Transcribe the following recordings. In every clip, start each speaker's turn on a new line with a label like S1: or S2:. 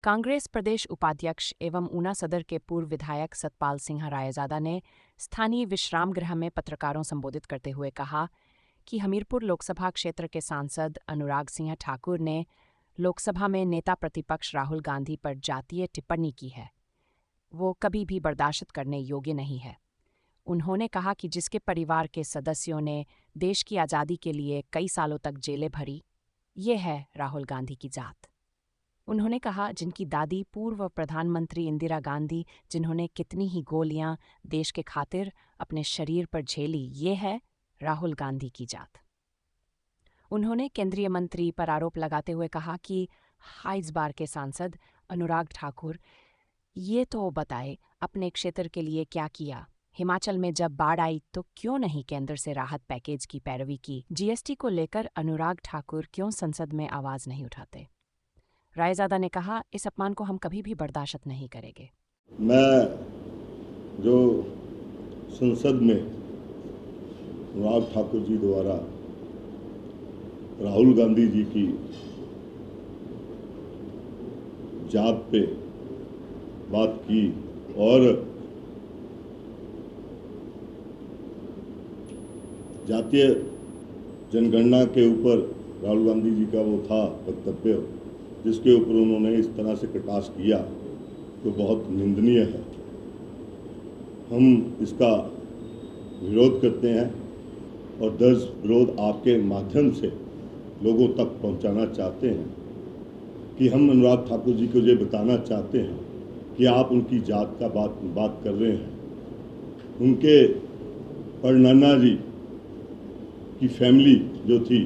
S1: कांग्रेस प्रदेश उपाध्यक्ष एवं ऊना सदर के पूर्व विधायक सतपाल सिंह रायजादा ने स्थानीय विश्राम गृह में पत्रकारों संबोधित करते हुए कहा कि हमीरपुर लोकसभा क्षेत्र के सांसद अनुराग सिंह ठाकुर ने लोकसभा में नेता प्रतिपक्ष राहुल गांधी पर जातीय टिप्पणी की है। वो कभी भी बर्दाश्त करने योग्य नहीं है। उन्होंने कहा कि जिसके परिवार के सदस्यों ने देश की आज़ादी के लिए कई सालों तक जेलें भरी, ये है राहुल गांधी की जात। उन्होंने कहा जिनकी दादी पूर्व प्रधानमंत्री इंदिरा गांधी, जिन्होंने कितनी ही गोलियां देश के खातिर अपने शरीर पर झेली, ये है राहुल गांधी की जात। उन्होंने केंद्रीय मंत्री पर आरोप लगाते हुए कहा कि इस बार के सांसद अनुराग ठाकुर ये तो बताए अपने क्षेत्र के लिए क्या किया। हिमाचल में जब बाढ़ आई तो क्यों नहीं केंद्र से राहत पैकेज की पैरवी की। जीएसटी को लेकर अनुराग ठाकुर क्यों संसद में आवाज नहीं उठाते। रायजादा ने कहा इस अपमान को हम कभी भी बर्दाश्त नहीं करेंगे।
S2: मैं जो संसद में अनुराग ठाकुर जी द्वारा राहुल गांधी जी की जात पे बात की और जातीय जनगणना के ऊपर राहुल गांधी जी का वो था वक्तव्य, जिसके ऊपर उन्होंने इस तरह से कटाक्ष किया तो बहुत निंदनीय है। हम इसका विरोध करते हैं और दर्ज विरोध आपके माध्यम से लोगों तक पहुंचाना चाहते हैं कि हम अनुराग ठाकुर जी को ये बताना चाहते हैं कि आप उनकी जात का बात कर रहे हैं। उनके परनाना जी की फैमिली जो थी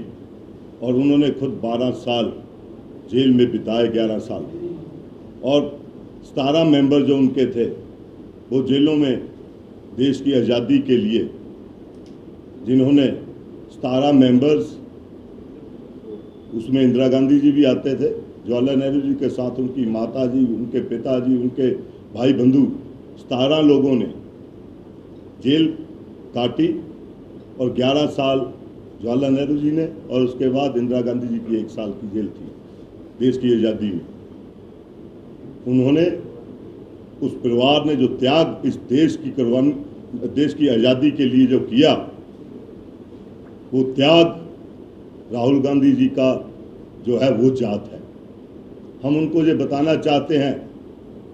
S2: और उन्होंने खुद 12 साल जेल में बिताए, 11 साल, और 17 मेंबर जो उनके थे वो जेलों में देश की आज़ादी के लिए, जिन्होंने 17 मेंबर्स, उसमें इंदिरा गांधी जी भी आते थे, जवाहरलाल नेहरू जी के साथ उनकी माता जी, उनके पिताजी, उनके भाई बंधु, 17 लोगों ने जेल काटी और 11 साल जवाहरलाल नेहरू जी ने, और उसके बाद इंदिरा गांधी जी की 1 साल की जेल थी देश की आज़ादी में। उन्होंने, उस परिवार ने जो त्याग इस देश की कुर्बानी, देश की आज़ादी के लिए जो किया, वो त्याग राहुल गांधी जी का जो है वो जात है। हम उनको ये बताना चाहते हैं,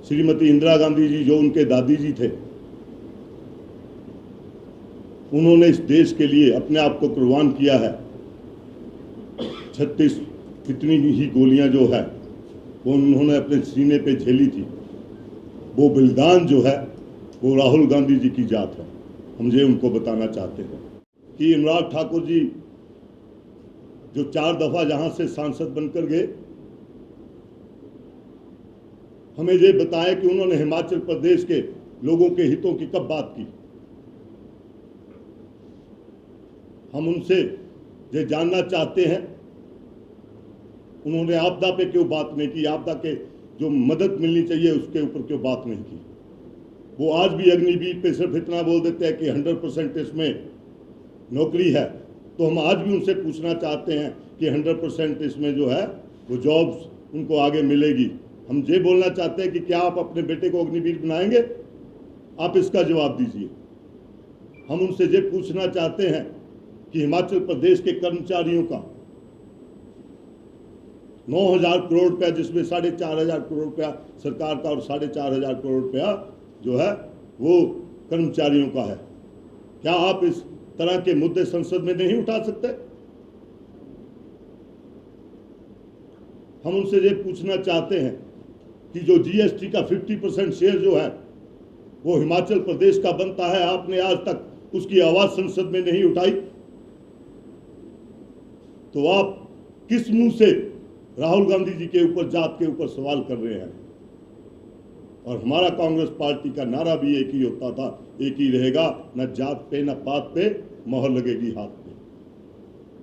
S2: श्रीमती इंदिरा गांधी जी जो उनके दादी जी थे, उन्होंने इस देश के लिए अपने आप को कुर्बान किया है। 36 कितनी ही गोलियां जो है वो उन्होंने अपने सीने पे झेली थी। वो बलिदान जो है वो राहुल गांधी जी की जात है। हम ये उनको बताना चाहते हैं कि अनुराग ठाकुर जी जो 4 दफा जहां से सांसद बनकर गए, हमें ये बताएं कि उन्होंने हिमाचल प्रदेश के लोगों के हितों की कब बात की। हम उनसे ये जानना चाहते हैं उन्होंने आपदा पे क्यों बात नहीं की, आपदा के जो मदद मिलनी चाहिए उसके ऊपर क्यों बात नहीं की। वो आज भी अग्निवीर पे सिर्फ इतना बोल देते हैं कि 100% इसमें नौकरी है। तो हम आज भी उनसे पूछना चाहते हैं कि 100% इसमें जो है वो जॉब्स उनको आगे मिलेगी। हम ये बोलना चाहते हैं कि क्या आप अपने बेटे को अग्निवीर बनाएंगे? आप इसका जवाब दीजिए। हम उनसे ये पूछना चाहते हैं कि हिमाचल प्रदेश के कर्मचारियों का 9,000 करोड़ रुपया, जिसमें 4,500 करोड़ रुपया सरकार का और 4,500 करोड़ रुपया जो है वो कर्मचारियों का है, क्या आप इस तरह के मुद्दे संसद में नहीं उठा सकते? हम उनसे ये पूछना चाहते हैं कि जो जीएसटी का 50% शेयर जो है वो हिमाचल प्रदेश का बनता है, आपने आज तक उसकी आवाज संसद में नहीं उठाई, तो आप किस मुंह से राहुल गांधी जी के ऊपर, जात के ऊपर सवाल कर रहे हैं? और हमारा कांग्रेस पार्टी का नारा भी एक ही होता था, एक ही रहेगा, न जात पे न पात पे मोहर लगेगी हाथ।